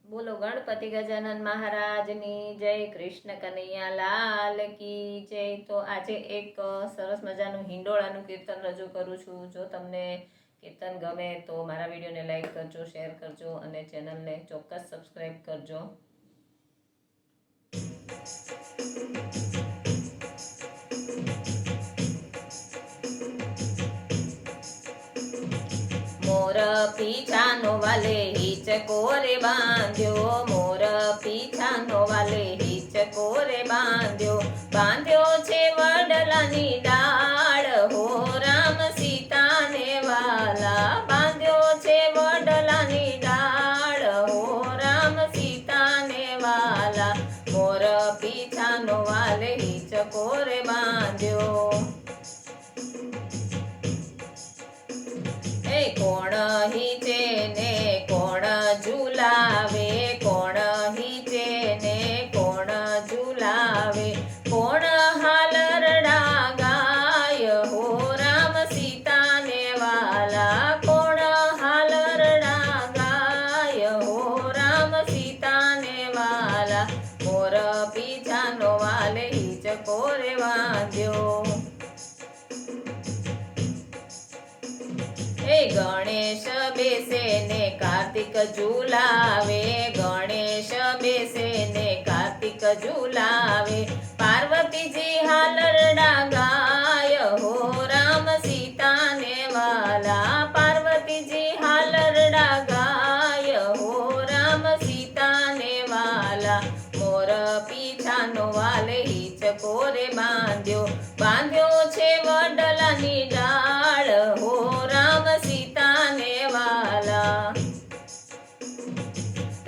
બોલો ગણપતિ ગજાનન મહારાજની જય, કૃષ્ણ કનૈયા લાલ કી જય। તો આજે એક સરસ મજાનું હિંડોળાનું કીર્તન રજૂ કરું છું। જો તમને કીર્તન ગમે તો મારા વિડીયોને લાઈક કરજો, શેર કરજો અને ચેનલને ચોક્કસ સબસ્ક્રાઈબ કરજો। मोर पीछानो वाले हिचको रे बांध्यो, मोर पीछानो वाले हिचको रे बांध्यो, बांध्यो छे वडलानी डाळ हो राम सीता ने वाला, बांध्यो छे वडलानी डाळ हो राम सीता ने वाला, मोर पीछानो वाले हिचको रे बांध्यो। कोण हिचे ने कोण झुलावे, कोण हिचे ने कोण झुलावे, कोण हालरडा गाय हो राम सीता ने वाला, कोण हालरडा गाय हो राम सीता ने वाला, मोर पीछानो वाले हिचको रे बांध्यो। गणेश बेसे ने कार्तिक झुलावे, गणेश बेसे ने कार्तिक झुलावे, पार्वती जी हालरडा गाय हो राम सीता ने वाला, पार्वती जी हालरडा गाय हो राम सीता ने वाला, मोर पीछानो वाले हिचको रे बांध्यो, बांध्यो छे वडलानी डाळ हो राम सीता ने वाला।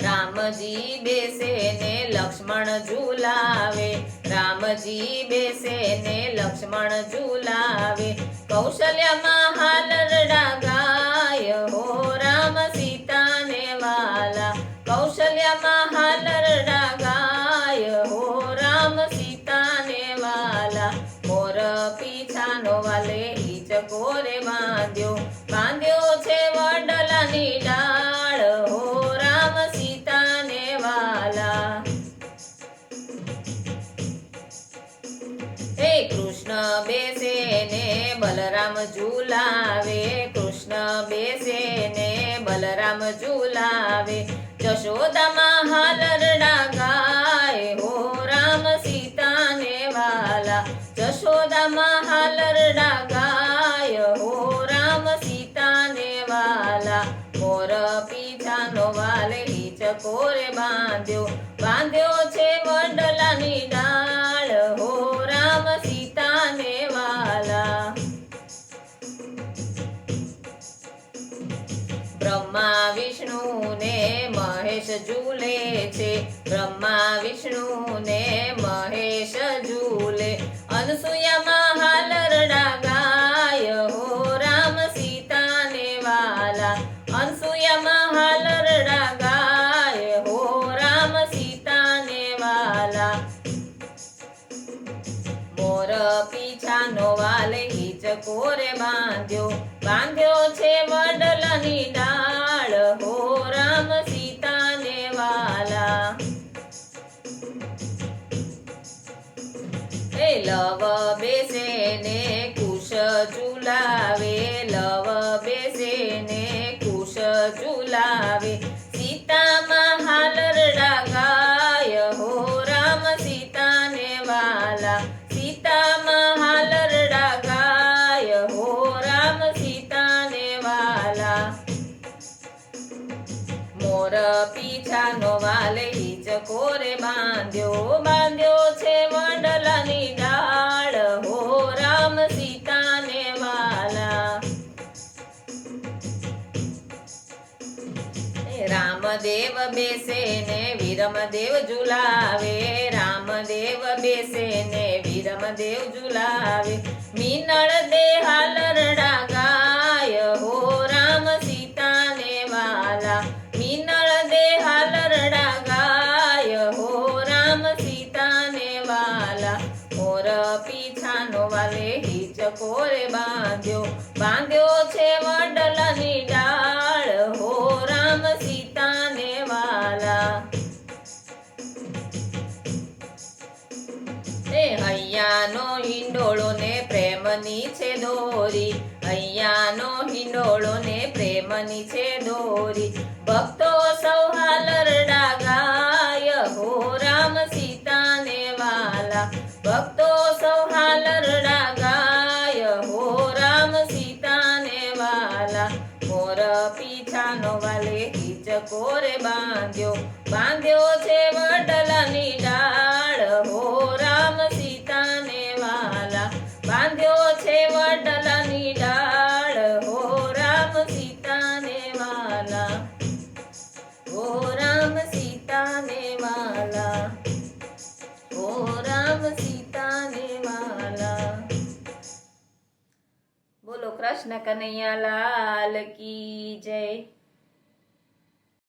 रामजी बेसे ने लक्ष्मण झुलावे, रामजी बेसे ने लक्ष्मण झुलावे, कौशल्या में हालरडा गाय हो राम सीता ने वाला, कौशल्या में हालरडा गाय हो राम सीता ने वाला, मोर पीछानो वाले हिचको रे बांध्यो, बांध्यो छे वडलानी डाळ हो राम सीता ने वाला। कृष्ण बेसे ने बलराम झुलावे, कृष्ण बेसे ने बलराम झुलावे, जशोदा मां हालरडा गाय हो राम सीता ने वाला, जशोदा मां हालरडा गाय हो राम सीता ने वाला, मोर पीछानो वाले हिचको रे बांध्यो, बांध्यो छे वडलानी डाळ हो राम सीता ने वाला। ब्रह्मा विष्णु ने महेश झूले छे, ब्रह्मा विष्णु ने महेश झूले, अनसुया मां हालरडा गाय हो राम सीता ने वाला, अनसुया मां हालरडा गाय हो राम सीता ने वाला, मोर पीछानो वाले हिचको रे बांध्यो, बांध्यो छे वडलानी डाळ हो राम सीता ने वाला। लव बेसे ने कुश झुलावे, लव बेसे ने कुश झुलावे, सीता मां हालरडा गाय हो राम सीता ने वाला, सीता मां हालरडा गाय हो राम सीता ने वाला, मोर पीछानो वाले हिचको रे बांध्यो, बांध्यो छे वडलानी डाळ हो राम सीता ने वाला। रामदेव बेसे ने वीरमदेव झुलावे, रामदेव बेसे ने वीरमदेव झुलावे, मीनळ दे हालरडा गाय हो राम सीता ने वाला, मीनळ दे हालरडा गाय हो राम सीता ने वाला, मोर पीछानो वाले हिचको रे बांध्यो, बांध्यो छे वडलानी डाळ हो राम सीता ने वाला। કનૈયાનો હિંડોળો ને પ્રેમની છે દોરી ભક્તો સૌ હાલરડા ગાય હો રામ સીતાને વાલા ભક્તો સૌ હાલરડા ગાય હો રામ સીતાને વાલા મોર પીછાનો વાલે હિચકોરે બાંધ્યો છે વડલાની ડાળ હો રામ સીતાને વાલા બાંધ્યો છે વડલાની ડાળ હો રામ સીતાને વાલા હો રામ સીતાને વાલા હો રામ સીતાને વાલા બોલો કૃષ્ણ કનૈયા લાલ કી જય।